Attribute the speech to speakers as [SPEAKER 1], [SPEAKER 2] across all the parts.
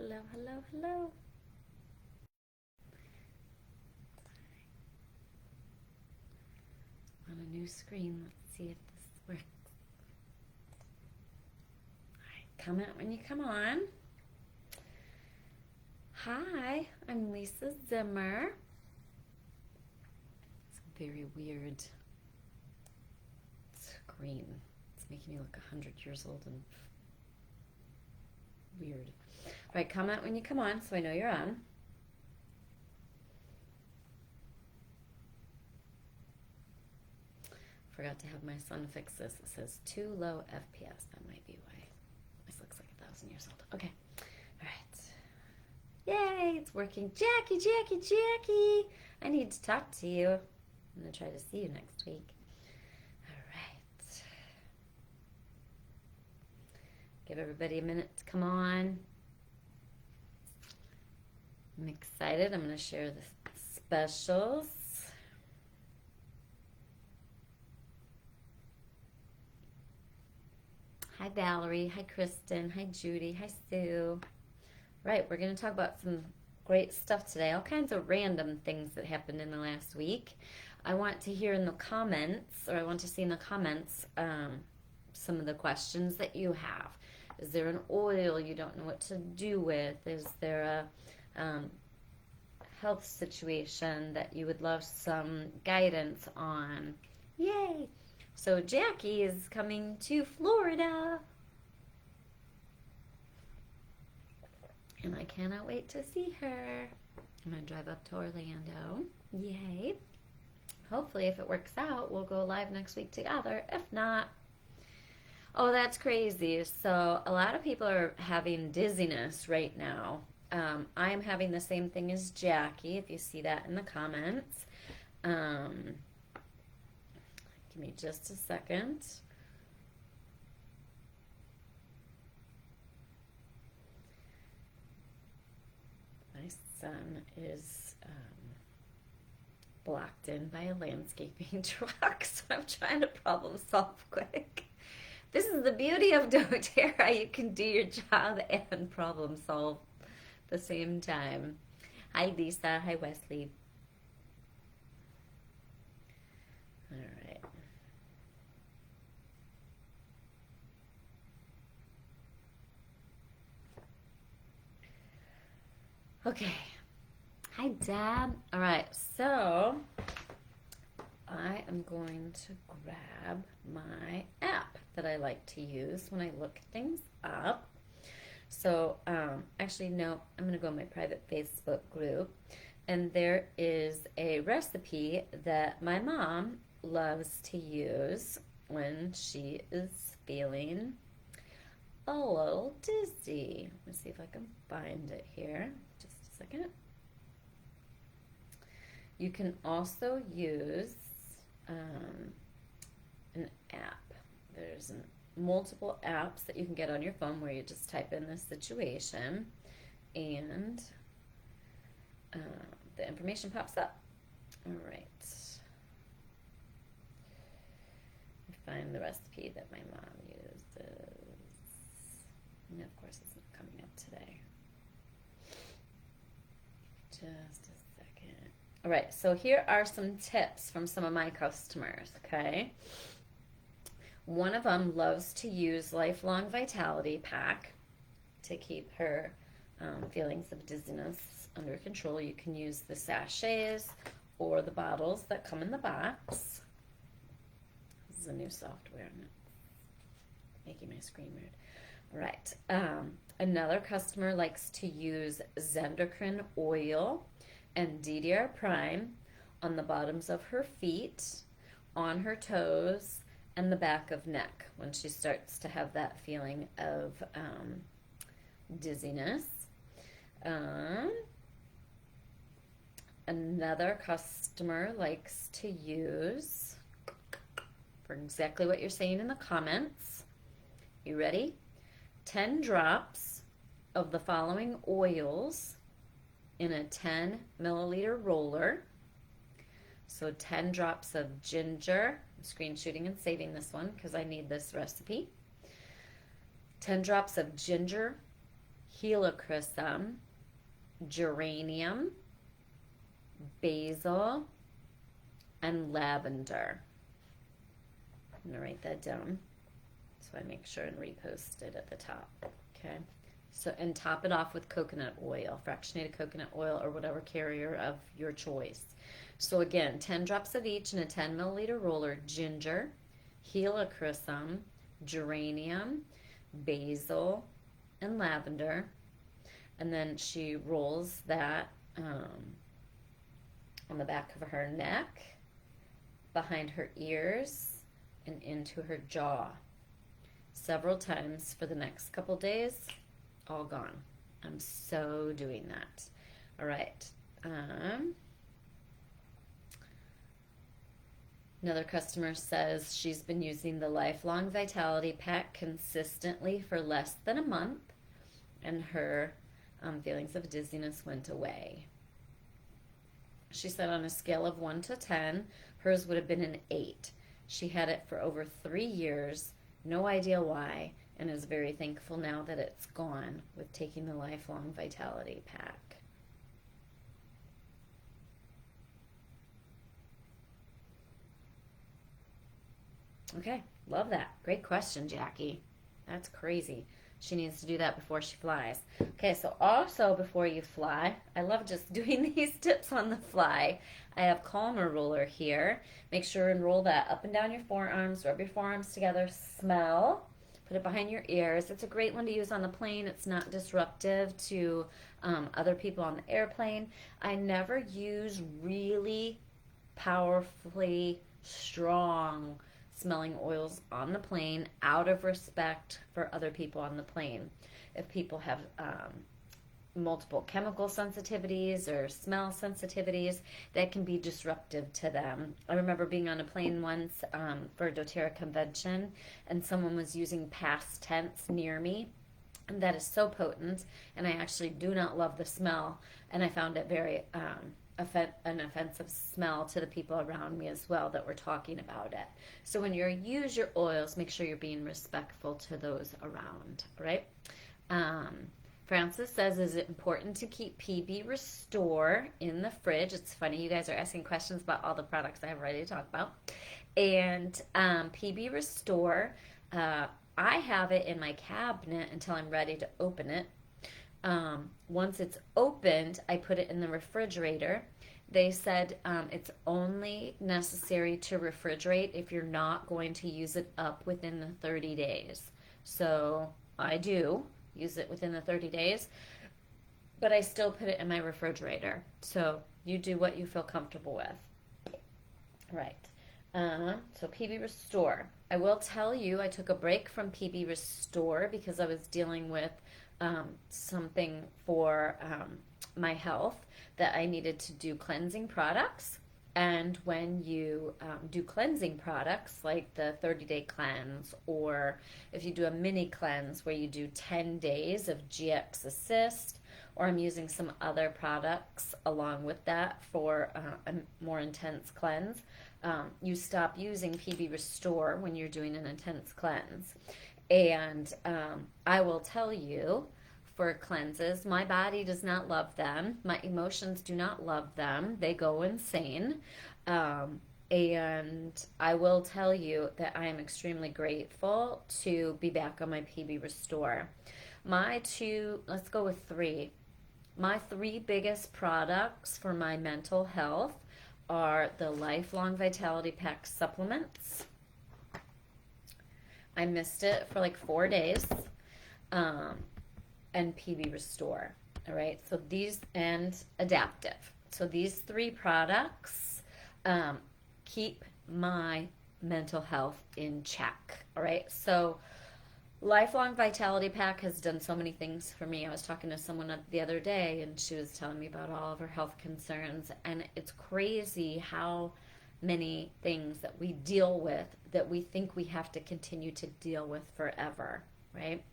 [SPEAKER 1] Hello, hello, hello. On a new screen, let's see if this works. Alright, comment when you come on. Hi, I'm Lisa Zimmer. It's a very weird screen. It's making me look 100 years old and weird. Alright, comment when you come on so I know you're on. Forgot to have my son fix this. It says too low FPS. That might be why this looks like 1,000 years old. Okay. All right. Yay, it's working. Jackie, Jackie, Jackie. I need to talk to you. I'm going to try to see you next week. All right. Give everybody a minute to come on. I'm excited. I'm going to share the specials. Hi, Valerie. Hi, Kristen. Hi, Judy. Hi, Sue. Right, we're going to talk about some great stuff today. All kinds of random things that happened in the last week. I want to hear in the comments, or I want to see in the comments, some of the questions that you have. Is there an oil you don't know what to do with? Is there a health situation that you would love some guidance on? Yay! So Jackie is coming to Florida. And I cannot wait to see her. I'm going to drive up to Orlando. Yay. Hopefully, if it works out, we'll go live next week together. If not, oh, that's crazy. So a lot of people are having dizziness right now. I am having the same thing as Jackie, if you see that in the comments. Give me just a second. My son is blocked in by a landscaping truck, so I'm trying to problem solve quick. This is the beauty of doTERRA. You can do your job and problem solve at the same time. Hi, Lisa. Hi, Wesley. All right. Okay. Hi, Dad. All right, so I am going to grab my app that I like to use when I look things up. So, actually, no, I'm going to go in my private Facebook group, and there is a recipe that my mom loves to use when she is feeling a little dizzy. Let me see if I can find it here. Just a second. You can also use an app. There's multiple apps that you can get on your phone where you just type in this situation and the information pops up. All right. Find the recipe that my mom uses. And of course, it's not coming up today. Just a second. All right, so here are some tips from some of my customers, okay? One of them loves to use Lifelong Vitality Pack to keep her feelings of dizziness under control. You can use the sachets or the bottles that come in the box. This is a new software, and it's making my screen weird. All right. Another customer likes to use Zendocrine oil and DDR Prime on the bottoms of her feet, on her toes, and the back of neck when she starts to have that feeling of dizziness. Another customer likes to use, for exactly what you're saying in the comments, you ready? 10 drops of the following oils in a 10 milliliter roller. So 10 drops of ginger. I'm screen shooting and saving this one because I need this recipe. 10 drops of ginger, helichrysum, geranium, basil, and lavender. I'm going to write that down so I make sure and repost it at the top. Okay. So, and top it off with coconut oil, fractionated coconut oil, or whatever carrier of your choice. So again, 10 drops of each in a 10 milliliter roller: ginger, helichrysum, geranium, basil, and lavender. And then she rolls that on the back of her neck, behind her ears, and into her jaw several times for the next couple days. All gone. I'm so doing that. All right. Another customer says she's been using the Lifelong Vitality Pack consistently for less than a month, and her feelings of dizziness went away. She said on a scale of 1 to 10, hers would have been an 8. She had it for over 3 years, no idea why, and is very thankful now that it's gone with taking the Lifelong Vitality Pack. Okay, love that. Great question, Jackie. That's crazy. She needs to do that before she flies. Okay, so also before you fly, I love just doing these tips on the fly. I have Calmer Roller here. Make sure and roll that up and down your forearms, rub your forearms together, smell, put it behind your ears. It's a great one to use on the plane. It's not disruptive to other people on the airplane. I never use really powerfully strong smelling oils on the plane out of respect for other people on the plane. If people have multiple chemical sensitivities or smell sensitivities, that can be disruptive to them. I remember being on a plane once for a doTERRA convention, and someone was using past tense near me. And that is so potent, and I actually do not love the smell, and I found it very an offensive smell to the people around me as well that were talking about it. So when you use your oils, make sure you're being respectful to those around, right? Francis says, is it important to keep PB Restore in the fridge? It's funny, you guys are asking questions about all the products I have ready to talk about. And PB Restore, I have it in my cabinet until I'm ready to open it. Once it's opened, I put it in the refrigerator. They said it's only necessary to refrigerate if you're not going to use it up within the 30 days. So I do use it within the 30 days, but I still put it in my refrigerator. So you do what you feel comfortable with. Right. So PB Restore. I will tell you, I took a break from PB Restore because I was dealing with something for my health that I needed to do cleansing products. And when you do cleansing products like the 30-day cleanse, or if you do a mini cleanse where you do 10 days of GX Assist, or I'm using some other products along with that for a more intense cleanse, you stop using PB Restore when you're doing an intense cleanse. And I will tell you, for cleanses, my body does not love them. My emotions do not love them. They go insane. And I will tell you that I am extremely grateful to be back on my PB Restore. Let's go with 3. My 3 biggest products for my mental health are the Lifelong Vitality Pack supplements. I missed it for like 4 days. And PB Restore. All right. So these, and Adaptive. So these 3 products keep my mental health in check. All right. So Lifelong Vitality Pack has done so many things for me. I was talking to someone the other day, and she was telling me about all of her health concerns, and it's crazy how many things that we deal with that we think we have to continue to deal with forever, right?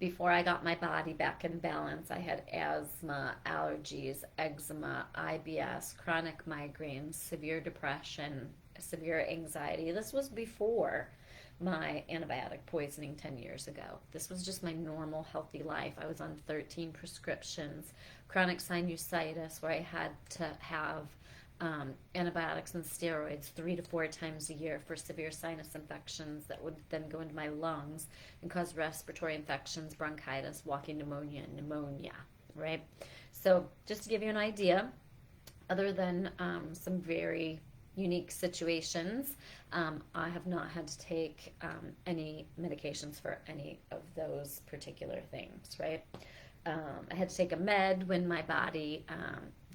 [SPEAKER 1] Before I got my body back in balance, I had asthma, allergies, eczema, IBS, chronic migraines, severe depression, severe anxiety. This was before my antibiotic poisoning 10 years ago. This was just my normal healthy life. I was on 13 prescriptions, chronic sinusitis, where I had to have antibiotics and steroids 3 to 4 times a year for severe sinus infections that would then go into my lungs and cause respiratory infections, bronchitis, walking pneumonia, right? So just to give you an idea, other than some very unique situations, I have not had to take any medications for any of those particular things, right? I had to take a med when my body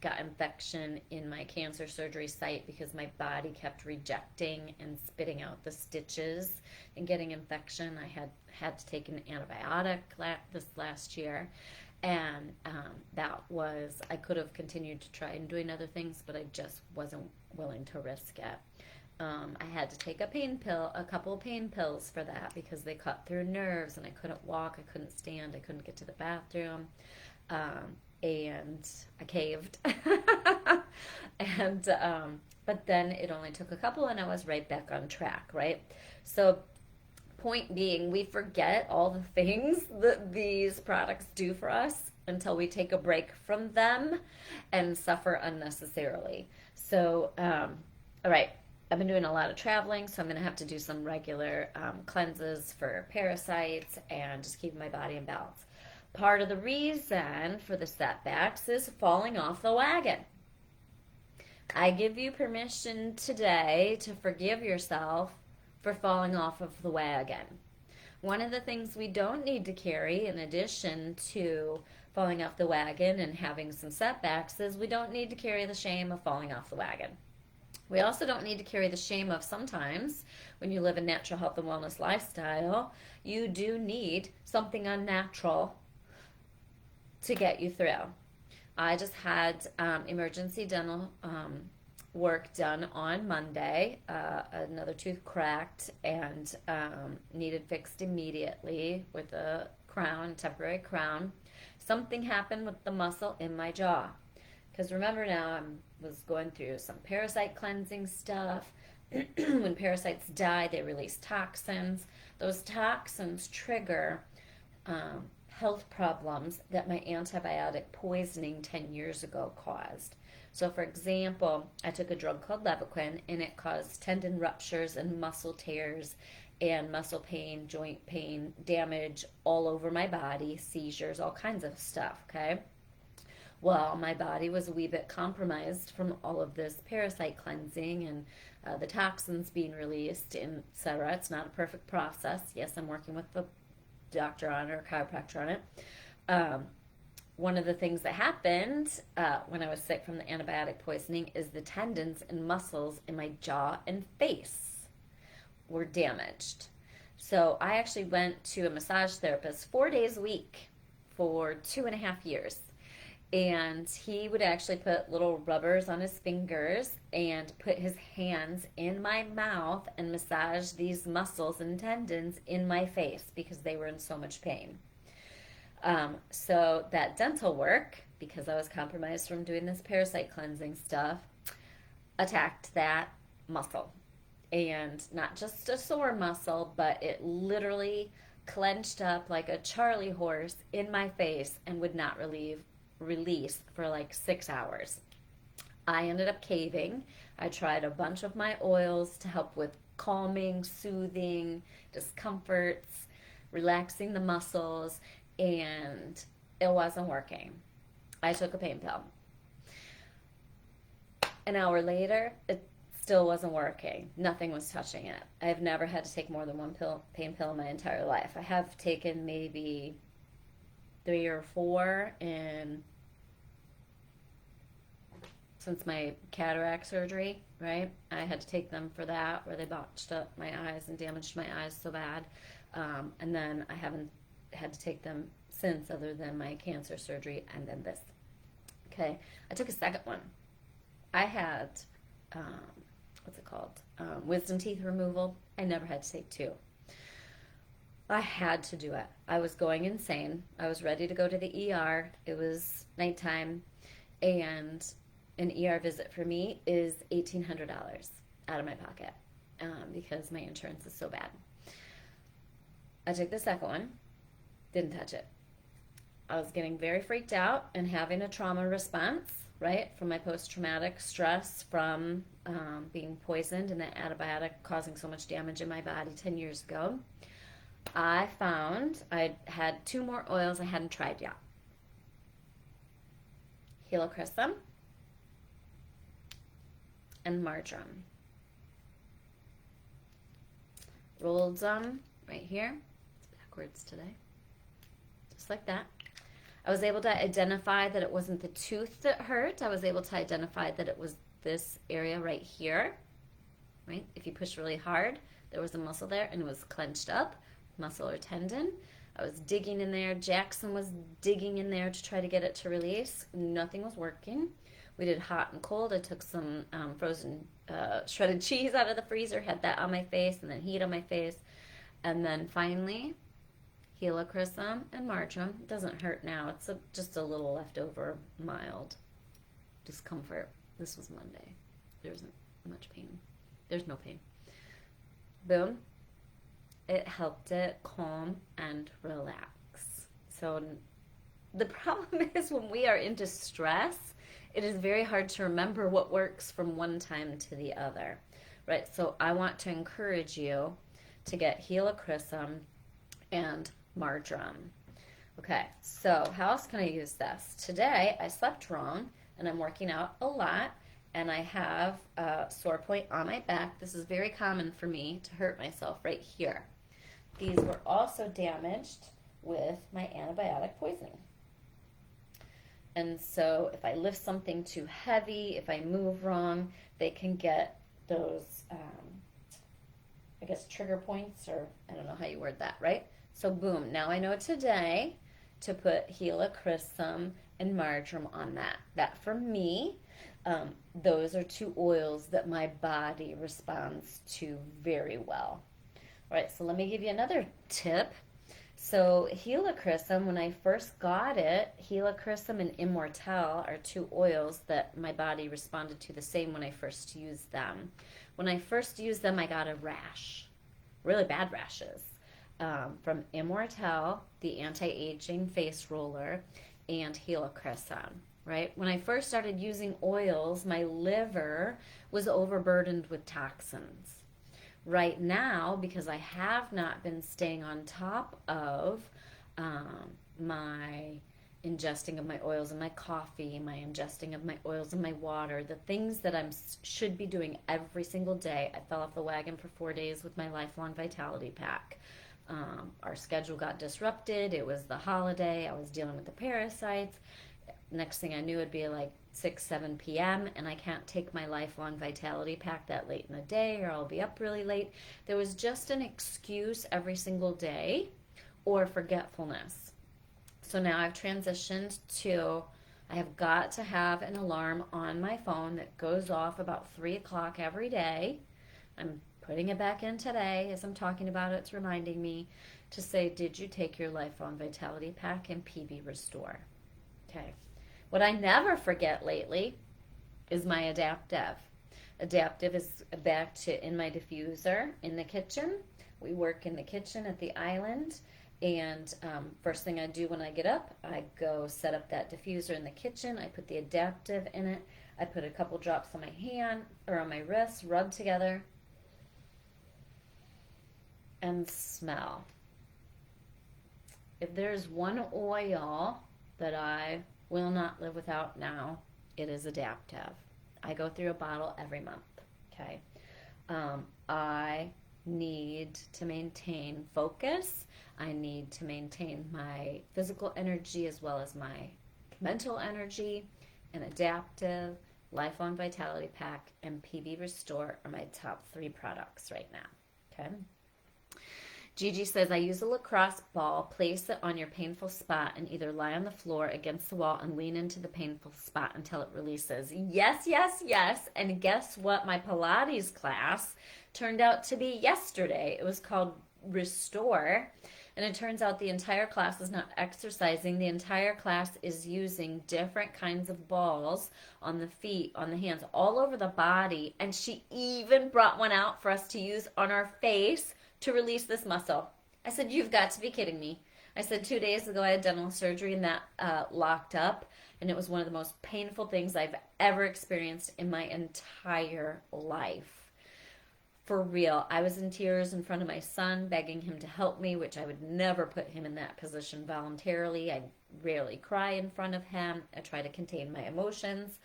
[SPEAKER 1] got infection in my cancer surgery site because my body kept rejecting and spitting out the stitches and getting infection. I had to take an antibiotic this last year. And that was, I could have continued to try and doing other things, but I just wasn't willing to risk it. I had to take a couple of pain pills for that because they cut through nerves and I couldn't walk, I couldn't stand, I couldn't get to the bathroom. And I caved. And but then it only took a couple and I was right back on track, right? So point being, we forget all the things that these products do for us until we take a break from them and suffer unnecessarily. So, all right, I've been doing a lot of traveling, so I'm going to have to do some regular cleanses for parasites and just keep my body in balance. Part of the reason for the setbacks is falling off the wagon. I give you permission today to forgive yourself for falling off of the wagon. One of the things we don't need to carry, in addition to falling off the wagon and having some setbacks, is we don't need to carry the shame of falling off the wagon. We also don't need to carry the shame of sometimes when you live a natural health and wellness lifestyle, you do need something unnatural to get you through. I just had emergency dental work done on Monday. Another tooth cracked and needed fixed immediately with a crown, temporary crown. Something happened with the muscle in my jaw. Because remember now, I was going through some parasite cleansing stuff. When parasites die, they release toxins. Those toxins trigger health problems that my antibiotic poisoning 10 years ago caused. So for example, I took a drug called Levaquin and it caused tendon ruptures and muscle tears and muscle pain, joint pain, damage all over my body, seizures, all kinds of stuff, okay? Well, my body was a wee bit compromised from all of this parasite cleansing and the toxins being released, etc. It's not a perfect process. Yes, I'm working with the doctor on it or chiropractor on it. One of the things that happened when I was sick from the antibiotic poisoning is the tendons and muscles in my jaw and face were damaged. So I actually went to a massage therapist 4 days a week for 2.5 years. And he would actually put little rubbers on his fingers and put his hands in my mouth and massage these muscles and tendons in my face because they were in so much pain. So that dental work, because I was compromised from doing this parasite cleansing stuff, attacked that muscle. And not just a sore muscle, but it literally clenched up like a Charlie horse in my face and would not release for like 6 hours. I ended up caving. I tried a bunch of my oils to help with calming, soothing, discomforts, relaxing the muscles, and it wasn't working. I took a pain pill. An hour later, it still wasn't working. Nothing was touching it. I've never had to take more than one pain pill in my entire life. I have taken maybe 3 or 4 since my cataract surgery, right? I had to take them for that, where they botched up my eyes and damaged my eyes so bad. And then I haven't had to take them since, other than my cancer surgery and then this. Okay, I took a second one. I had, what's it called? Wisdom teeth removal. I never had to take 2. I had to do it. I was going insane. I was ready to go to the ER. It was nighttime, and an ER visit for me is $1,800 out of my pocket because my insurance is so bad. I took the second one, didn't touch it. I was getting very freaked out and having a trauma response, right, from my post-traumatic stress from being poisoned and that antibiotic causing so much damage in my body 10 years ago. I found I had 2 more oils I hadn't tried yet. Helichrysum and marjoram. Rolled some right here. It's backwards today. Just like that. I was able to identify that it wasn't the tooth that hurt. I was able to identify that it was this area right here. Right? If you push really hard, there was a muscle there and it was clenched up, muscle or tendon. I was digging in there. Jackson was digging in there to try to get it to release. Nothing was working. We did hot and cold. I took some frozen shredded cheese out of the freezer, had that on my face, and then heat on my face. And then finally, helichrysum and marjoram. It doesn't hurt now. It's just a little leftover mild discomfort. This was Monday. There wasn't much pain. There's no pain. Boom. It helped it calm and relax. So the problem is when we are in distress, it is very hard to remember what works from one time to the other, right? So I want to encourage you to get helichrysum and marjoram. Okay, so how else can I use this? Today I slept wrong and I'm working out a lot and I have a sore point on my back. This is very common for me to hurt myself right here. These were also damaged with my antibiotic poisoning. And so if I lift something too heavy, if I move wrong, they can get those, I guess, trigger points, or I don't know how you word that, right? So boom, now I know today to put helichrysum and marjoram on that. That for me, those are 2 oils that my body responds to very well. All right, so let me give you another tip. So helichrysum, when I first got it, helichrysum and immortelle are 2 oils that my body responded to the same when I first used them. When I first used them, I got a rash, really bad rashes, from immortelle, the anti-aging face roller, and helichrysum, right? When I first started using oils, my liver was overburdened with toxins. Right now, because I have not been staying on top of my ingesting of my oils in my coffee, my ingesting of my oils in my water, the things that I should be doing every single day. I fell off the wagon for 4 days with my lifelong vitality pack. Our schedule got disrupted. It was the holiday. I was dealing with the parasites. Next thing I knew, it'd be like 6, 7 p.m. and I can't take my lifelong vitality pack that late in the day or I'll be up really late. There was just an excuse every single day or forgetfulness. So now I've transitioned to, I have got to have an alarm on my phone that goes off about 3 o'clock every day. I'm putting it back in today as I'm talking about it. It's reminding me to say, did you take your lifelong vitality pack and PB Restore? Okay. What I never forget lately is my adaptive. Adaptive is back to in my diffuser in the kitchen. We work in the kitchen at the island, and first thing I do when I get up, I go set up that diffuser in the kitchen. I put the adaptive in it. I put a couple drops on my hand or on my wrist, rub together, and smell. If there's one oil that I will not live without now, it is adaptive. I go through a bottle every month, okay? I need to maintain focus. I need to maintain my physical energy as well as my mental energy. And adaptive, lifelong vitality pack, and PB Restore are my top 3 products right now, okay? Gigi says, I use a lacrosse ball, place it on your painful spot, and either lie on the floor against the wall and lean into the painful spot until it releases. Yes, yes, yes. And guess what? My Pilates class turned out to be yesterday. It was called Restore. And it turns out the entire class is not exercising. The entire class is using different kinds of balls on the feet, on the hands, all over the body. And she even brought one out for us to use on our face to release this muscle. I said, you've got to be kidding me. I said, 2 days ago I had dental surgery and that locked up. And it was one of the most painful things I've ever experienced in my entire life. For real. I was in tears in front of my son, begging him to help me, which I would never put him in that position voluntarily. I rarely cry in front of him. I try to contain my emotions.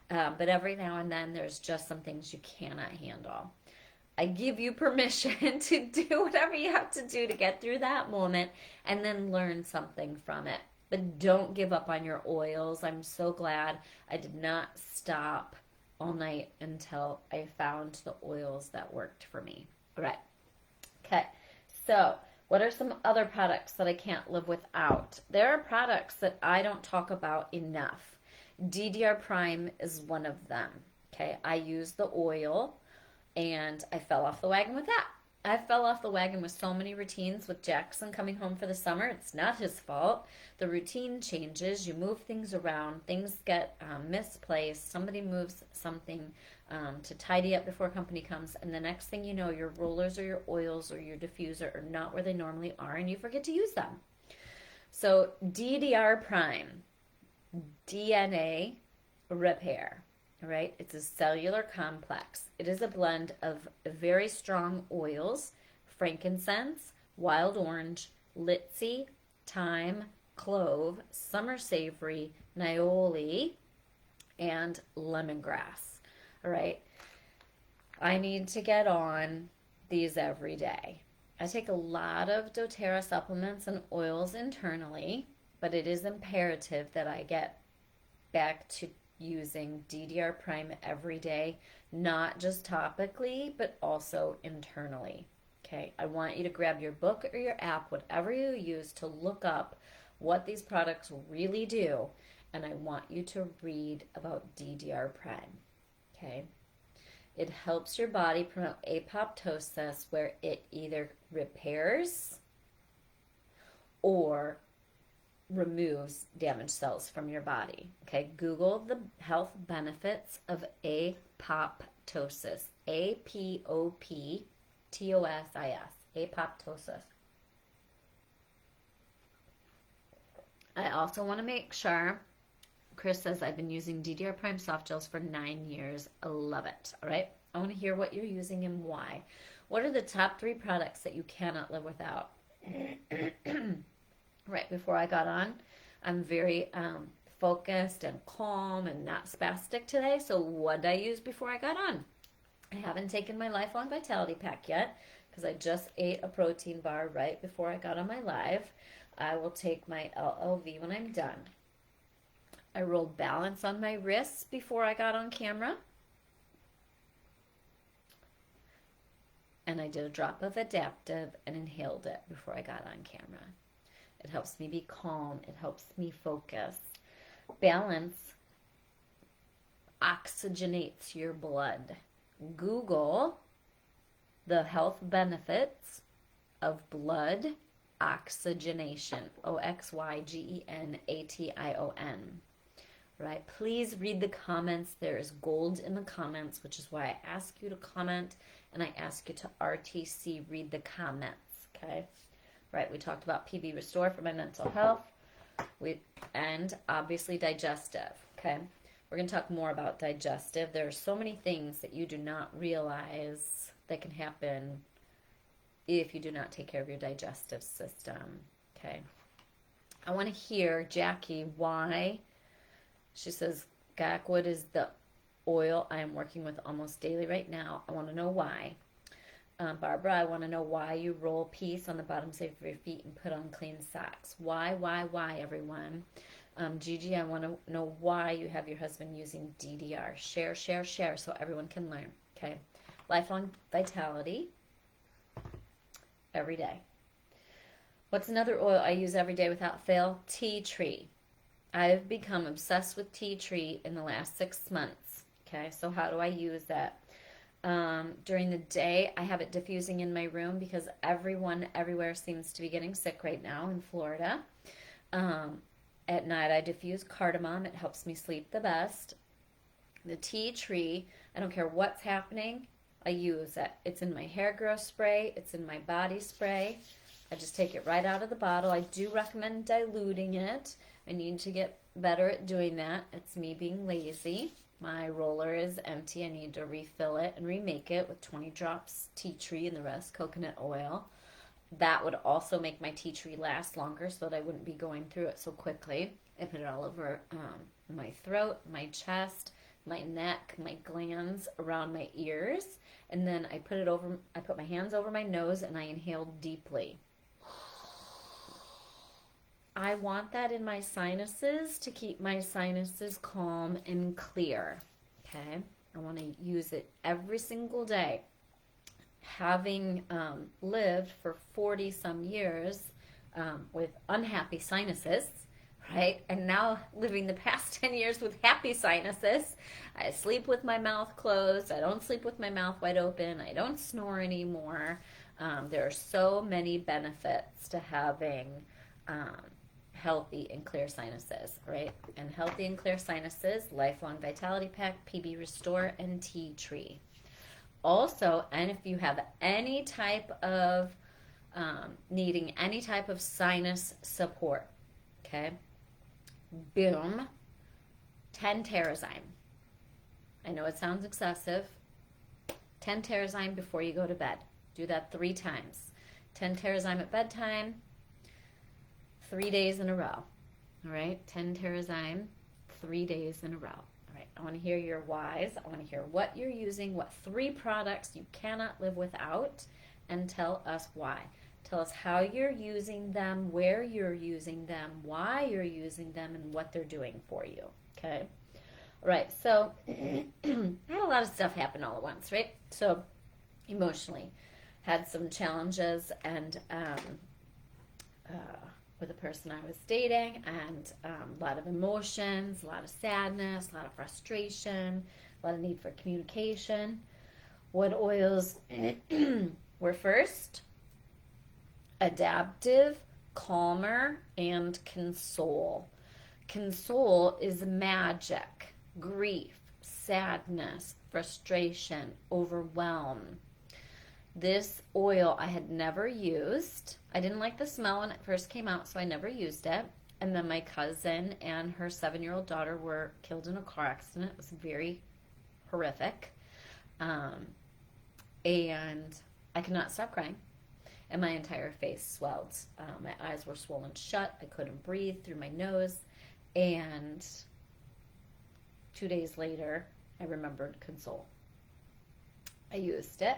[SPEAKER 1] But every now and then, there's just some things you cannot handle. I give you permission to do whatever you have to do to get through that moment and then learn something from it. But don't give up on your oils. I'm so glad I did not stop all night until I found the oils that worked for me. All right. Okay. So, what are some other products that I can't live without? There are products that I don't talk about enough. DDR Prime is one of them. Okay. I use the oil and I fell off the wagon with that. I fell off the wagon with so many routines with Jackson coming home for the summer. It's not his fault. The routine changes. You move things around. Things get misplaced. Somebody moves something to tidy up before company comes. And the next thing you know, your rollers or your oils or your diffuser are not where they normally are and you forget to use them. So DDR Prime, DNA repair. All right, it's a cellular complex. It is a blend of very strong oils, frankincense, wild orange, litsi, thyme, clove, summer savory, nioli, and lemongrass. All right, I need to get on these every day. I take a lot of doTERRA supplements and oils internally, but it is imperative that I get back to using DDR Prime every day, not just topically, but also internally. Okay, I want you to grab your book or your app, whatever you use, to look up what these products really do, and I want you to read about DDR Prime. Okay, it helps your body promote apoptosis, where it either repairs or removes damaged cells from your body. Okay, Google the health benefits of apoptosis. APOPTOSIS. Apoptosis. I also want to make sure, Chris says, I've been using DDR Prime soft gels for 9 years. I love it. All right, I want to hear what you're using and why. What are the top 3 products that you cannot live without? Right before I got on, I'm very focused and calm and not spastic today. So what did I use before I got on? I haven't taken my Lifelong Vitality Pack yet because I just ate a protein bar right before I got on my live. I will take my LLV when I'm done. I rolled balance on my wrists before I got on camera. And I did a drop of Adaptive and inhaled it before I got on camera. It helps me be calm. It helps me focus. Balance oxygenates your blood. Google the health benefits of blood oxygenation. OXYGENATION. Right? Please read the comments. There is gold in the comments, which is why I ask you to comment and I ask you to RTC read the comments. Okay? Right, we talked about PB Restore for my mental health, and obviously digestive, okay? We're going to talk more about digestive. There are so many things that you do not realize that can happen if you do not take care of your digestive system, okay? I want to hear, Jackie, why. She says, Gackwood is the oil I am working with almost daily right now. I want to know why. Barbara, I want to know why you roll peace on the bottoms of your feet and put on clean socks. Why, everyone? Gigi, I want to know why you have your husband using DDR. Share so everyone can learn. Okay. Lifelong Vitality. Every day. What's another oil I use every day without fail? Tea tree. I've become obsessed with tea tree in the last 6 months. Okay, so how do I use that? During the day, I have it diffusing in my room because everyone everywhere seems to be getting sick right now in Florida. At night, I diffuse cardamom. It helps me sleep the best. The tea tree, I don't care what's happening, I use it. It's in my hair growth spray. It's in my body spray. I just take it right out of the bottle. I do recommend diluting it. I need to get better at doing that. It's me being lazy. My roller is empty. I need to refill it and remake it with 20 drops tea tree and the rest coconut oil. That would also make my tea tree last longer so that I wouldn't be going through it so quickly. I put it all over my throat, my chest, my neck, my glands, around my ears, and then I put my hands over my nose and I inhale deeply. I want that in my sinuses to keep my sinuses calm and clear. Okay? I want to use it every single day. Having lived for 40 some years with unhappy sinuses, right? And now living the past 10 years with happy sinuses. I sleep with my mouth closed. I don't sleep with my mouth wide open. I don't snore anymore. There are so many benefits to having healthy and clear sinuses, right? And healthy and clear sinuses, Lifelong Vitality Pack, PB Restore, and Tea Tree. Also, and if you have any type of needing any type of sinus support, okay, boom, 10 Terrazyme. I know it sounds excessive. 10 Terrazyme before you go to bed. Do that 3 times. 10 Terrazyme at bedtime, 3 days in a row. All right, 10 Terrazyme, 3 days in a row. I want to hear your whys. I want to hear what you're using, what 3 products you cannot live without, and tell us why. Tell us how you're using them, where you're using them, why you're using them, and what they're doing for you. Okay? All right, so I had a lot of stuff happen all at once, right? So emotionally, had some challenges and with a person I was dating, and a lot of emotions, a lot of sadness, a lot of frustration, a lot of need for communication. What oils were first? Adaptive, Calmer, and Console. Console is magic, grief, sadness, frustration, overwhelm. This oil I had never used. I didn't like the smell when it first came out, so I never used it. And then my cousin and her 7-year-old daughter were killed in a car accident. It was very horrific. And I could not stop crying. And my entire face swelled. My eyes were swollen shut. I couldn't breathe through my nose. And 2 days later, I remembered Console. I used it.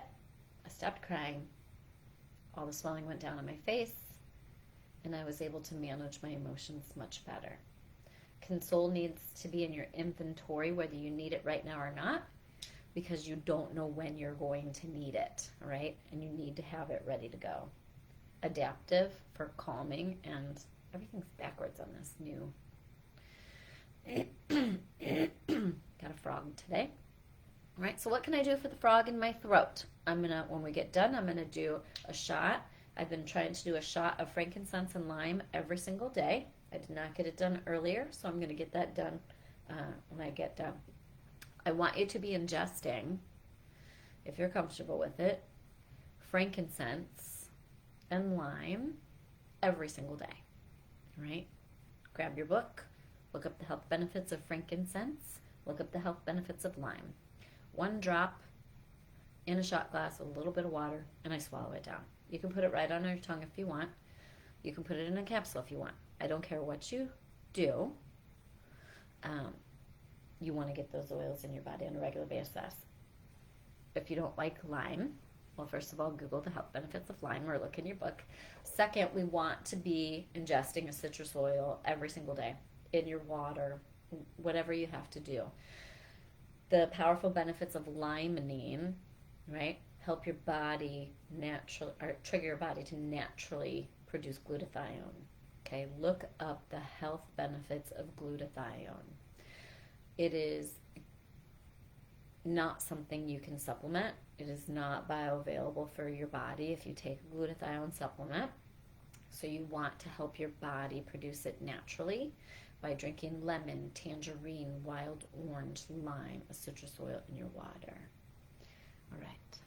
[SPEAKER 1] I stopped crying. All the swelling went down on my face, and I was able to manage my emotions much better. Console needs to be in your inventory whether you need it right now or not, because you don't know when you're going to need it, right? And you need to have it ready to go. Adaptive for calming, and everything's backwards on this new. Got a frog today. All right, so what can I do for the frog in my throat? When we get done, I'm gonna do a shot. I've been trying to do a shot of frankincense and lime every single day. I did not get it done earlier, so I'm gonna get that done when I get done. I want you to be ingesting, if you're comfortable with it, frankincense and lime every single day. All right? Grab your book, look up the health benefits of frankincense, look up the health benefits of lime. 1 drop in a shot glass with a little bit of water, and I swallow it down. You can put it right on your tongue if you want. You can put it in a capsule if you want. I don't care what you do. You want to get those oils in your body on a regular basis. If you don't like lime, well, first of all, Google the health benefits of lime or look in your book. Second, we want to be ingesting a citrus oil every single day in your water, whatever you have to do. The powerful benefits of limonene, right, help your body trigger your body to naturally produce glutathione. Okay, look up the health benefits of glutathione. It is not something you can supplement. It is not bioavailable for your body if you take a glutathione supplement. So you want to help your body produce it naturally by drinking lemon, tangerine, wild orange, lime, a citrus oil in your water. All right.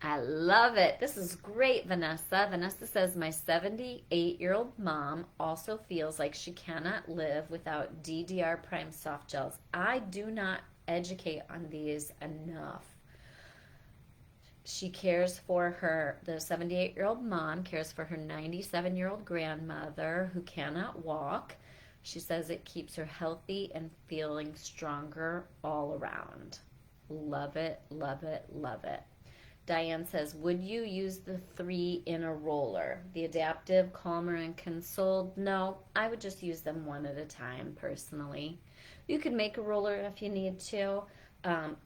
[SPEAKER 1] I love it. This is great, Vanessa. Vanessa says, my 78-year-old mom also feels like she cannot live without DDR Prime soft gels. I do not educate on these enough. She cares for the 78-year-old mom cares for her 97-year-old grandmother who cannot walk. She says it keeps her healthy and feeling stronger all around. Love it, love it, love it. Diane says, would you use the 3 in a roller? The adaptive, calmer, and consoled? No, I would just use them one at a time, personally. You could make a roller if you need to,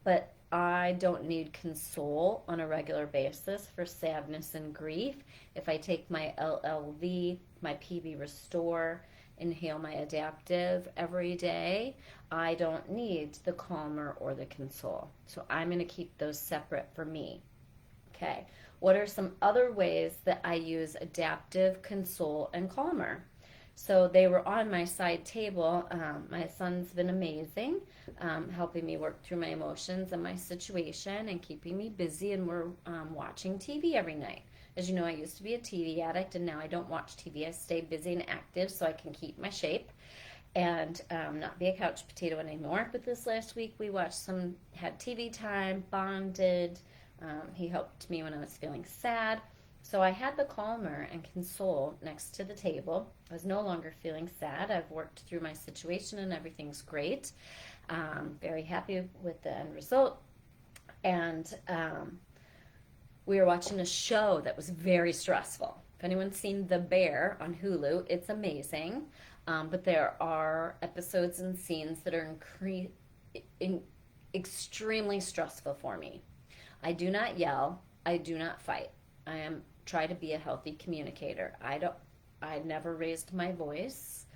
[SPEAKER 1] but I don't need console on a regular basis for sadness and grief. If I take my LLV, my PB Restore, inhale my adaptive every day, I don't need the calmer or the console. So I'm going to keep those separate for me. Okay, what are some other ways that I use adaptive, console, and calmer? So they were on my side table. My son's been amazing, helping me work through my emotions and my situation and keeping me busy, and we're watching TV every night. As you know, I used to be a TV addict, and now I don't watch TV. I stay busy and active so I can keep my shape and not be a couch potato anymore. But this last week we had TV time, bonded. He helped me when I was feeling sad. So I had the calmer and console next to the table. I was no longer feeling sad. I've worked through my situation and everything's great. Very happy with the end result. And we were watching a show that was very stressful. If anyone's seen The Bear on Hulu, it's amazing. But there are episodes and scenes that are extremely stressful for me. I do not yell. I do not fight. I try to be a healthy communicator. I never raised my voice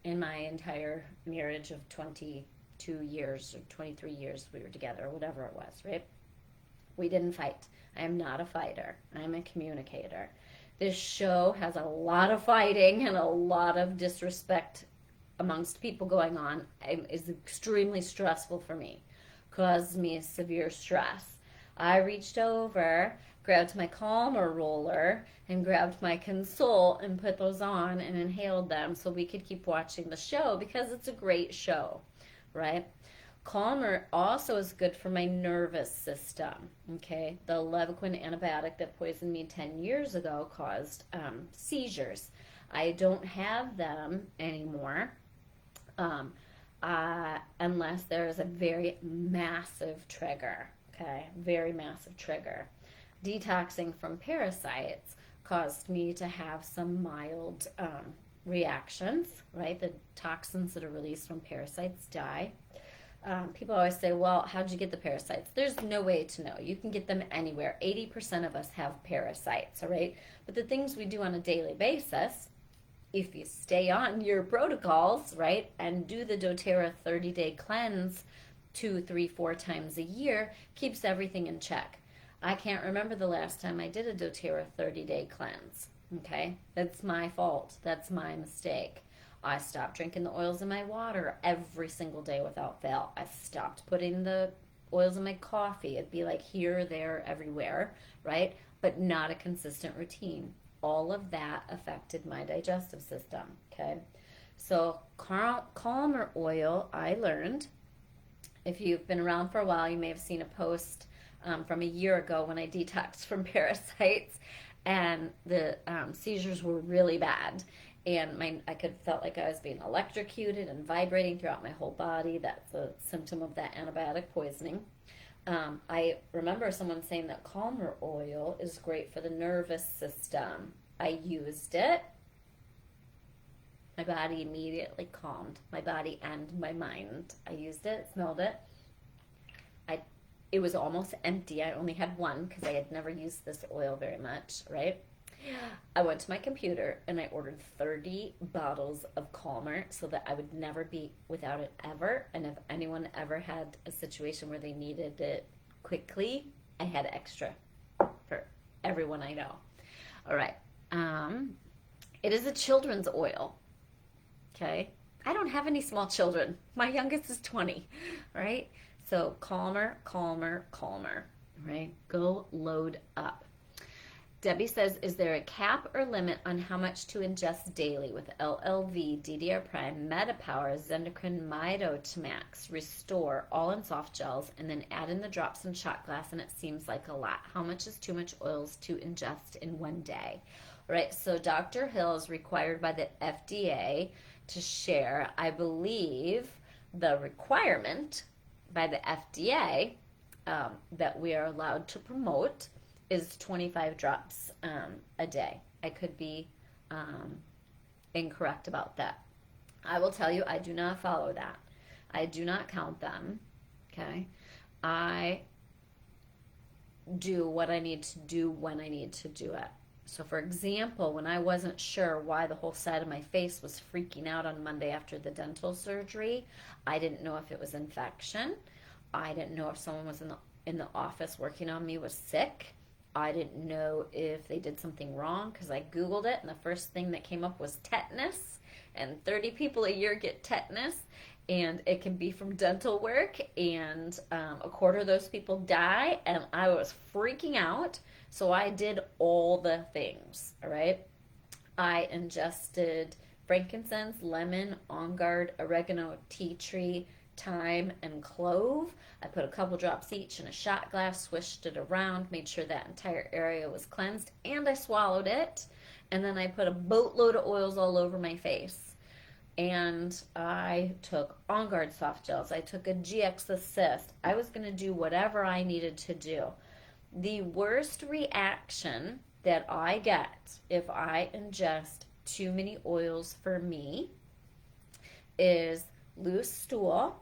[SPEAKER 1] in my entire marriage of 22 years or 23 years we were together, or whatever it was, right? We didn't fight. I am not a fighter. I'm a communicator. This show has a lot of fighting and a lot of disrespect amongst people going on. It's extremely stressful for me. Caused me severe stress. I reached over, grabbed my calmer roller, and grabbed my console and put those on and inhaled them so we could keep watching the show because it's a great show, right? Calmer also is good for my nervous system, okay? The Levaquin antibiotic that poisoned me 10 years ago caused seizures. I don't have them anymore unless there is a very massive trigger, okay? Very massive trigger. Detoxing from parasites caused me to have some mild reactions, right? The toxins that are released from parasites die. People always say, well, how'd you get the parasites? There's no way to know. You can get them anywhere. 80% of us have parasites, all right? But the things we do on a daily basis, if you stay on your protocols, right, and do the doTERRA 30-day cleanse 2, 3, 4 times a year, keeps everything in check. I can't remember the last time I did a doTERRA 30-day cleanse, okay? That's my fault. That's my mistake. I stopped drinking the oils in my water every single day without fail. I stopped putting the oils in my coffee. It'd be like here, there, everywhere, right? But not a consistent routine. All of that affected my digestive system, okay? So calmer oil, I learned. If you've been around for a while, you may have seen a post from a year ago when I detoxed from parasites, and the seizures were really bad. And I felt like I was being electrocuted and vibrating throughout my whole body. That's a symptom of that antibiotic poisoning. I remember someone saying that calmer oil is great for the nervous system. I used it. My body immediately calmed. My body and my mind. I used it, smelled it. It was almost empty. I only had one because I had never used this oil very much, right? I went to my computer and I ordered 30 bottles of calmer so that I would never be without it ever. And if anyone ever had a situation where they needed it quickly, I had extra for everyone I know. All right. It is a children's oil. Okay. I don't have any small children. My youngest is 20. All right. So calmer, calmer, calmer. right? Go load up. Debbie says, is there a cap or limit on how much to ingest daily with LLV, DDR Prime, MetaPower, Zendocrine, Max, Restore, all in soft gels, and then add in the drops and shot glass, and it seems like a lot. How much is too much oils to ingest in one day? All right, so Dr. Hill is required by the FDA to share, I believe, the requirement by the FDA that we are allowed to promote is 25 drops a day. I could be incorrect about that. I will tell you, I do not follow that. I do not count them. Okay. I do what I need to do when I need to do it. So, for example, when I wasn't sure why the whole side of my face was freaking out on Monday after the dental surgery, I didn't know if it was infection. I didn't know if someone was in the office working on me was sick. I didn't know if they did something wrong because I Googled it, and the first thing that came up was tetanus, and 30 people a year get tetanus, and it can be from dental work, and a quarter of those people die, and I was freaking out, so I did all the things, all right? I ingested frankincense, lemon, on guard, oregano, tea tree, thyme, and clove. I put a couple drops each in a shot glass, swished it around, made sure that entire area was cleansed, and I swallowed it. And then I put a boatload of oils all over my face. And I took On Guard soft gels. I took a GX Assist. I was going to do whatever I needed to do. The worst reaction that I get if I ingest too many oils for me is loose stool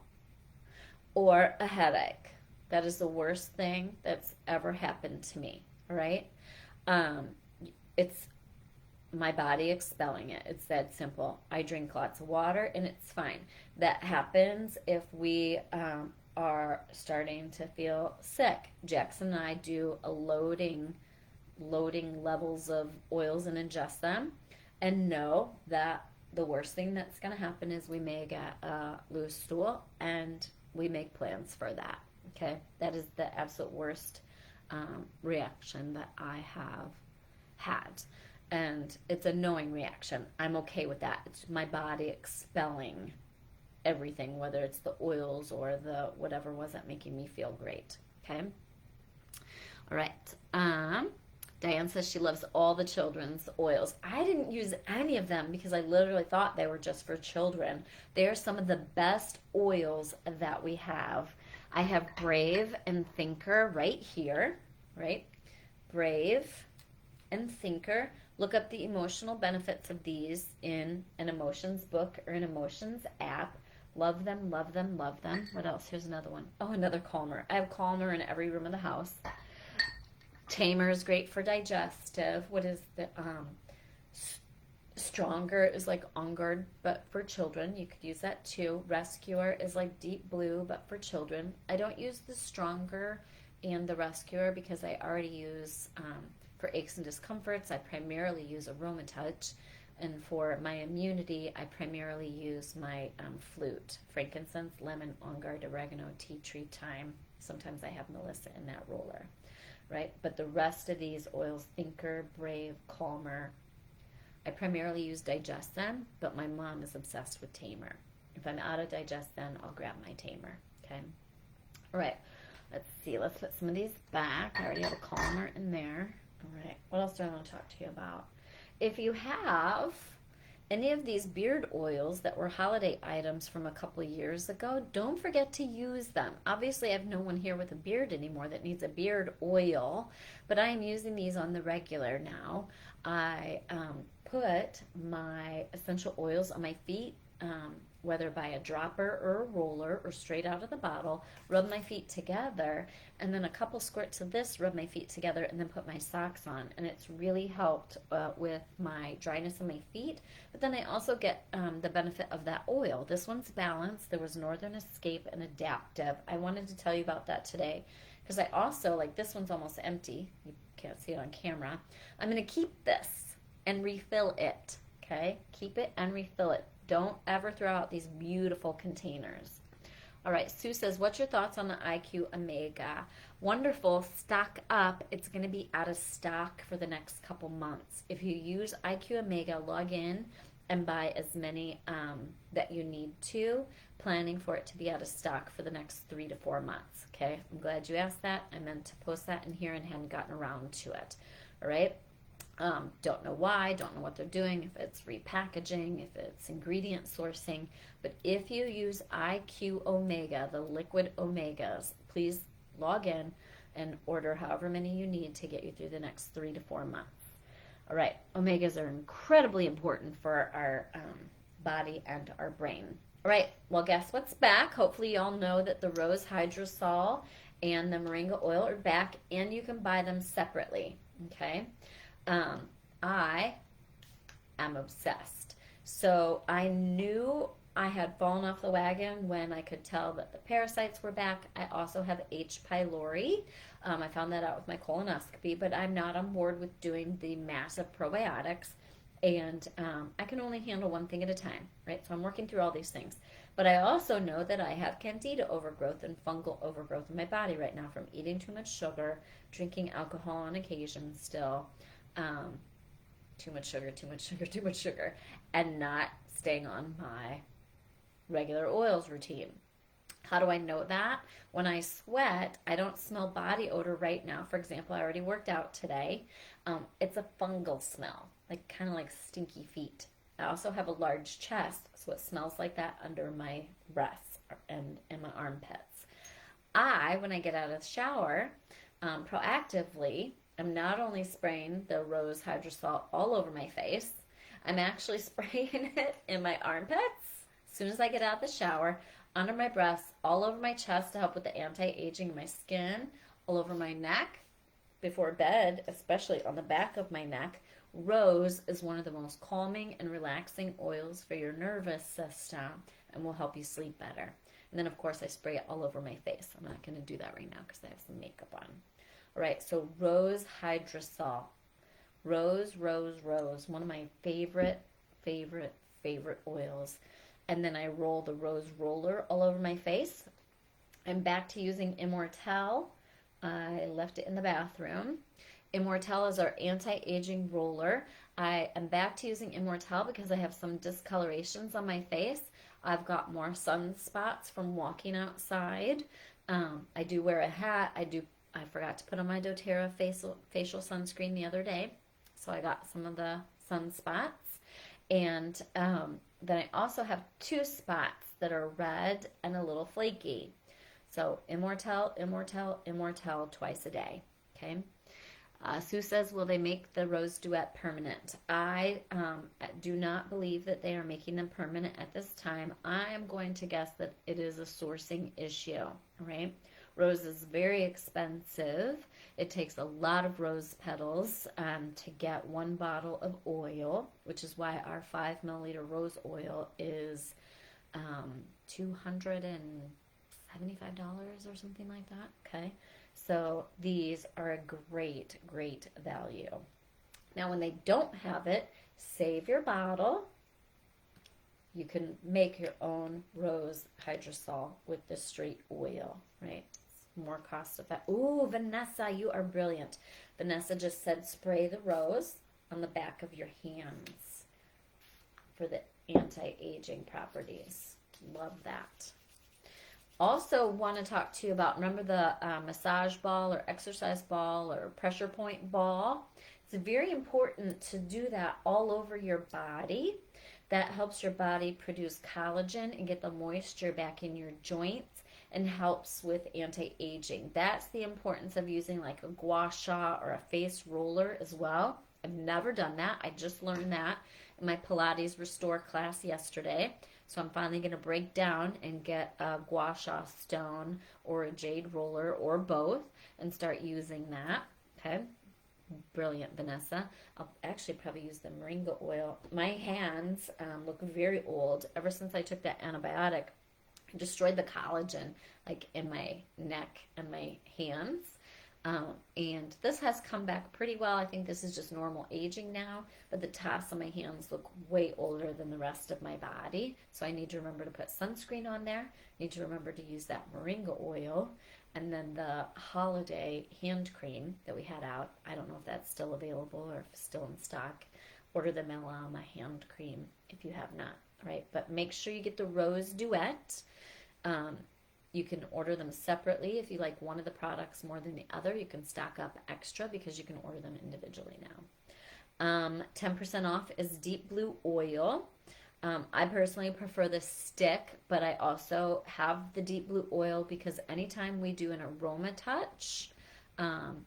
[SPEAKER 1] or a headache. That is the worst thing that's ever happened to me, all right? It's my body expelling it. It's that simple. I drink lots of water and it's fine. That happens if we are starting to feel sick. Jackson and I do a loading levels of oils and ingest them, and know that the worst thing that's going to happen is we may get a loose stool, and we make plans for that. Okay, that is the absolute worst reaction that I have had, and it's a knowing reaction. I'm okay with that. It's my body expelling everything, whether it's the oils or the whatever wasn't making me feel great. Okay, all right. Diane says she loves all the children's oils. I didn't use any of them because I literally thought they were just for children. They are some of the best oils that we have. I have Brave and Thinker right here, right? Brave and Thinker. Look up the emotional benefits of these in an emotions book or an emotions app. Love them, love them, love them. What else? Here's another one. Oh, another Calmer. I have Calmer in every room of the house. Tamer is great for digestive. What is the Stronger is like On Guard, but for children. You could use that too. Rescuer is like Deep Blue, but for children. I don't use the Stronger and the Rescuer because I already use for aches and discomforts. I primarily use Aroma Touch, and for my immunity, I primarily use my Flute, frankincense, lemon, On Guard, oregano, tea tree, thyme. Sometimes I have Melissa in that roller. Right? But the rest of these oils, Thinker, Brave, Calmer, I primarily use Digestin, but my mom is obsessed with Tamer. If I'm out of Digestin, I'll grab my Tamer. Okay? All right. Let's see. Let's put some of these back. I already have a Calmer in there. All right. What else do I want to talk to you about? If you have any of these beard oils that were holiday items from a couple of years ago, don't forget to use them. Obviously, I have no one here with a beard anymore that needs a beard oil, but I am using these on the regular now. I put my essential oils on my feet, whether by a dropper or a roller or straight out of the bottle, rub my feet together, and then a couple squirts of this, rub my feet together, and then put my socks on. And it's really helped with my dryness in my feet. But then I also get the benefit of that oil. This one's balanced. There was Northern Escape and Adaptive. I wanted to tell you about that today because I also, like, this one's almost empty. You can't see it on camera. I'm going to keep this and refill it, okay? Keep it and refill it. Don't ever throw out these beautiful containers. All right, Sue says, what's your thoughts on the IQ Omega? Wonderful. Stock up. It's going to be out of stock for the next couple months. If you use IQ Omega, log in and buy as many that you need to, planning for it to be out of stock for the next 3 to 4 months. Okay, I'm glad you asked that. I meant to post that in here and hadn't gotten around to it. All right. Don't know why, don't know what they're doing, if it's repackaging, if it's ingredient sourcing, but if you use IQ Omega, the liquid omegas, please log in and order however many you need to get you through the next 3 to 4 months. All right, omegas are incredibly important for our body and our brain. All right, well, guess what's back? Hopefully you all know that the rose hydrosol and the moringa oil are back, and you can buy them separately, okay? I am obsessed. So I knew I had fallen off the wagon when I could tell that the parasites were back. I also have H. pylori. I found that out with my colonoscopy, but I'm not on board with doing the massive probiotics. And I can only handle one thing at a time, right? So I'm working through all these things. But I also know that I have candida overgrowth and fungal overgrowth in my body right now from eating too much sugar, drinking alcohol on occasion still. Too much sugar, too much sugar, too much sugar, and not staying on my regular oils routine. How do I know that? When I sweat, I don't smell body odor right now. For example, I already worked out today. It's a fungal smell, like kind of like stinky feet. I also have a large chest, so it smells like that under my breasts and my armpits. When I get out of the shower, proactively, I'm not only spraying the rose hydrosol all over my face, I'm actually spraying it in my armpits as soon as I get out of the shower, under my breasts, all over my chest to help with the anti-aging in my skin, all over my neck, before bed, especially on the back of my neck. Rose is one of the most calming and relaxing oils for your nervous system and will help you sleep better. And then, of course, I spray it all over my face. I'm not going to do that right now because I have some makeup on. All right, so rose hydrosol. Rose, rose, rose. One of my favorite oils. And then I roll the rose roller all over my face. I'm back to using Immortelle. I left it in the bathroom. Immortelle is our anti-aging roller. I am back to using Immortelle because I have some discolorations on my face. I've got more sunspots from walking outside. I do wear a hat. I forgot to put on my doTERRA facial sunscreen the other day, so I got some of the sunspots. And then I also have 2 spots that are red and a little flaky. So Immortelle, Immortelle, Immortelle twice a day, okay? Sue says, will they make the Rose Duet permanent? I do not believe that they are making them permanent at this time. I am going to guess that it is a sourcing issue, all right? Rose is very expensive. It takes a lot of rose petals to get 1 bottle of oil, which is why our 5 milliliter rose oil is $275 or something like that. Okay, so these are a great, great value. Now, when they don't have it, save your bottle. You can make your own rose hydrosol with the straight oil, right? More cost effective. Ooh, Vanessa, you are brilliant. Vanessa just said spray the rose on the back of your hands for the anti-aging properties. Love that. Also want to talk to you about, remember the massage ball or exercise ball or pressure point ball? It's very important to do that all over your body. That helps your body produce collagen and get the moisture back in your joints and helps with anti-aging. That's the importance of using like a gua sha or a face roller as well. I've never done that. I just learned that in my Pilates Restore class yesterday. So I'm finally going to break down and get a gua sha stone or a jade roller or both and start using that. Okay. Brilliant, Vanessa. I'll actually probably use the moringa oil. My hands look very old. Ever since I took that antibiotic, I destroyed the collagen like in my neck and my hands. And this has come back pretty well. I think this is just normal aging now, but the tops of my hands look way older than the rest of my body. So I need to remember to put sunscreen on there. Need to remember to use that moringa oil. And then the holiday hand cream that we had out, I don't know if that's still available or if it's still in stock. Order the Melalama hand cream if you have not, right? But make sure you get the Rose Duet. You can order them separately. If you like one of the products more than the other, you can stock up extra because you can order them individually now. 10% off is Deep Blue Oil. I personally prefer the stick, but I also have the Deep Blue Oil because anytime we do an aroma touch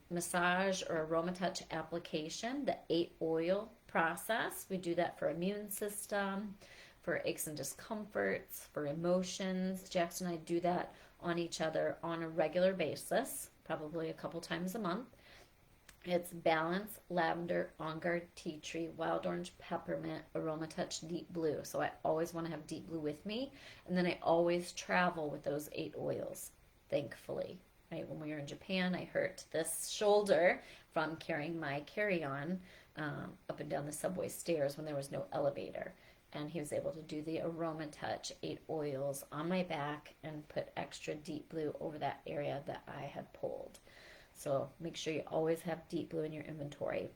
[SPEAKER 1] massage or aroma touch application, the 8 oil process, we do that for immune system, for aches and discomforts, for emotions. Jackson and I do that on each other on a regular basis, probably a couple times a month. It's Balance, Lavender, On Guard, Tea Tree, Wild Orange, Peppermint, Aroma Touch, Deep Blue. So I always want to have Deep Blue with me. And then I always travel with those 8 oils, thankfully. Right? When we were in Japan, I hurt this shoulder from carrying my carry-on up and down the subway stairs when there was no elevator. And he was able to do the Aroma Touch 8 oils on my back and put extra Deep Blue over that area that I had pulled. So make sure you always have Deep Blue in your inventory.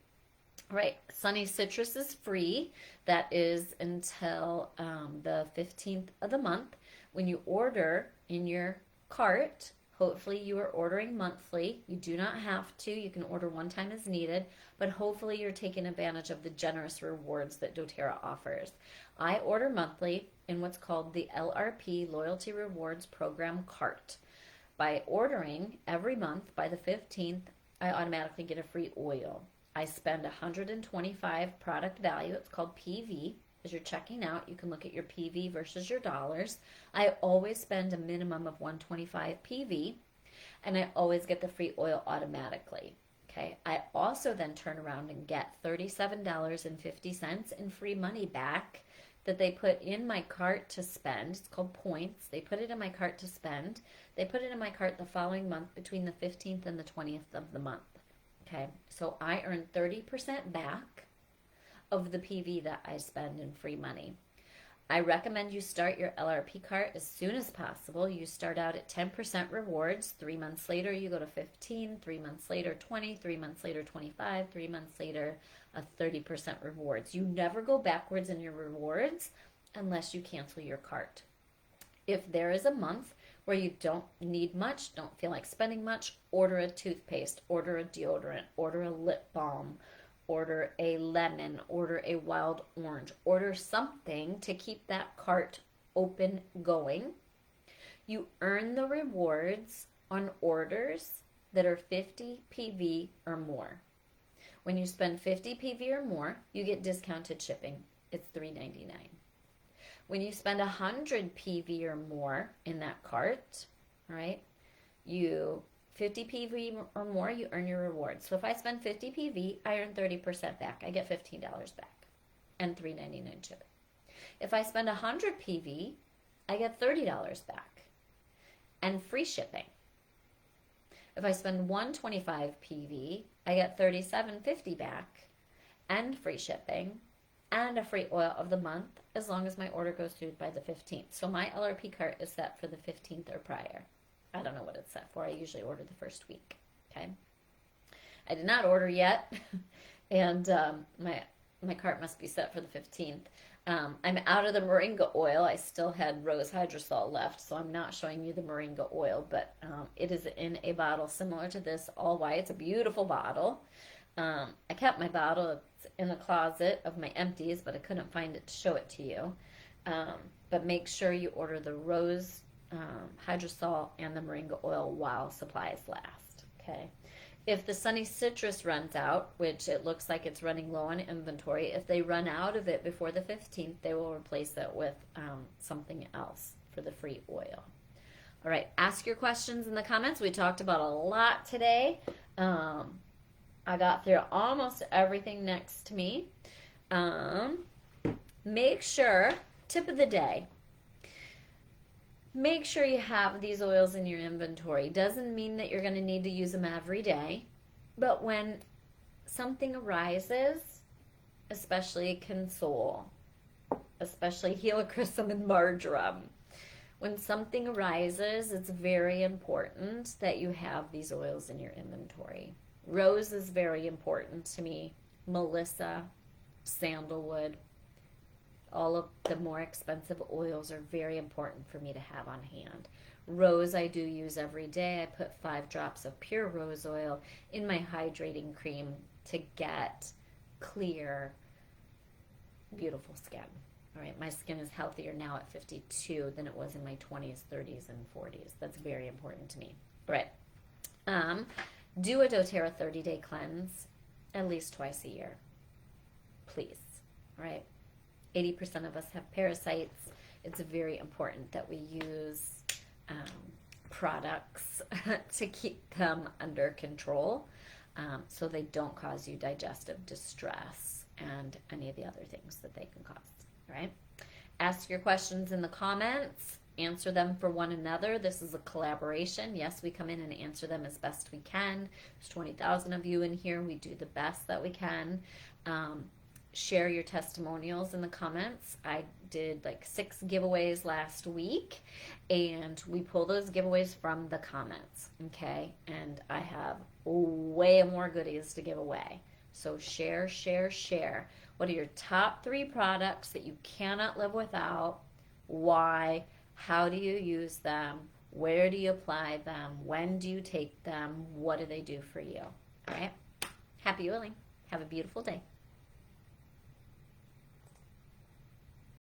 [SPEAKER 1] All right, Sunny Citrus is free. That is until the 15th of the month. When you order in your cart, hopefully you are ordering monthly. You do not have to. You can order one time as needed, but hopefully you're taking advantage of the generous rewards that doTERRA offers. I order monthly in what's called the LRP Loyalty Rewards Program cart. By ordering every month by the 15th, I automatically get a free oil. I spend $125 product value. It's called PV. As you're checking out, you can look at your PV versus your dollars. I always spend a minimum of $125 PV, and I always get the free oil automatically. Okay. I also then turn around and get $37.50 in free money back that they put in my cart to spend. It's called points. They put it in my cart to spend. They put it in my cart the following month between the 15th and the 20th of the month. Okay. So I earn 30% back of the PV that I spend in free money. I recommend you start your LRP cart as soon as possible. You start out at 10% rewards. 3 months later, you go to 15. 3 months later, 20. 3 months later, 25. 3 months later, a 30% rewards. You never go backwards in your rewards unless you cancel your cart. If there is a month where you don't need much, don't feel like spending much, order a toothpaste, order a deodorant, order a lip balm, order a lemon, order a wild orange, order something to keep that cart open going. You earn the rewards on orders that are 50 PV or more. When you spend 50 PV or more, you get discounted shipping. It's $3.99. When you spend 100 PV or more in that cart, all right, 50 PV or more, you earn your rewards. So if I spend 50 PV, I earn 30% back. I get $15 back and $3.99 shipping. If I spend 100 PV, I get $30 back and free shipping. If I spend 125 PV, I get $37.50 back and free shipping and a free oil of the month as long as my order goes through by the 15th. So my LRP cart is set for the 15th or prior. I don't know what it's set for. I usually order the first week. Okay. I did not order yet, and my cart must be set for the 15th. I'm out of the moringa oil. I still had rose hydrosol left, so I'm not showing you the moringa oil, but it is in a bottle similar to this, all white. It's a beautiful bottle. I kept my bottle. It's in the closet of my empties, but I couldn't find it to show it to you. But make sure you order the rose hydrosol and the moringa oil while supplies last. Okay. If the Sunny Citrus runs out, which it looks like it's running low on inventory, if they run out of it before the 15th, they will replace it with something else for the free oil. All right, ask your questions in the comments. We talked about a lot today. I got through almost everything next to me. Make sure, tip of the day, Make sure you have these oils in your inventory. Doesn't mean that you're going to need to use them every day, but when something arises, especially console, especially helichrysum and marjoram, when something arises, it's very important that you have these oils in your inventory. Rose is very important to me. Melissa, sandalwood, all of the more expensive oils are very important for me to have on hand. Rose I do use every day. I put 5 drops of pure rose oil in my hydrating cream to get clear, beautiful skin. All right, my skin is healthier now at 52 than it was in my 20s, 30s, and 40s. That's very important to me. All right. Do a doTERRA 30-day cleanse at least twice a year, please. All right. 80% of us have parasites. It's very important that we use products to keep them under control so they don't cause you digestive distress and any of the other things that they can cause. All right? Ask your questions in the comments. Answer them for one another. This is a collaboration. Yes, we come in and answer them as best we can. There's 20,000 of you in here. We do the best that we can. Share your testimonials in the comments. I did like 6 giveaways last week, and we pull those giveaways from the comments, okay? And I have way more goodies to give away. So share, share, share. What are your top 3 products that you cannot live without? Why? How do you use them? Where do you apply them? When do you take them? What do they do for you? All right? Happy oiling. Have a beautiful day.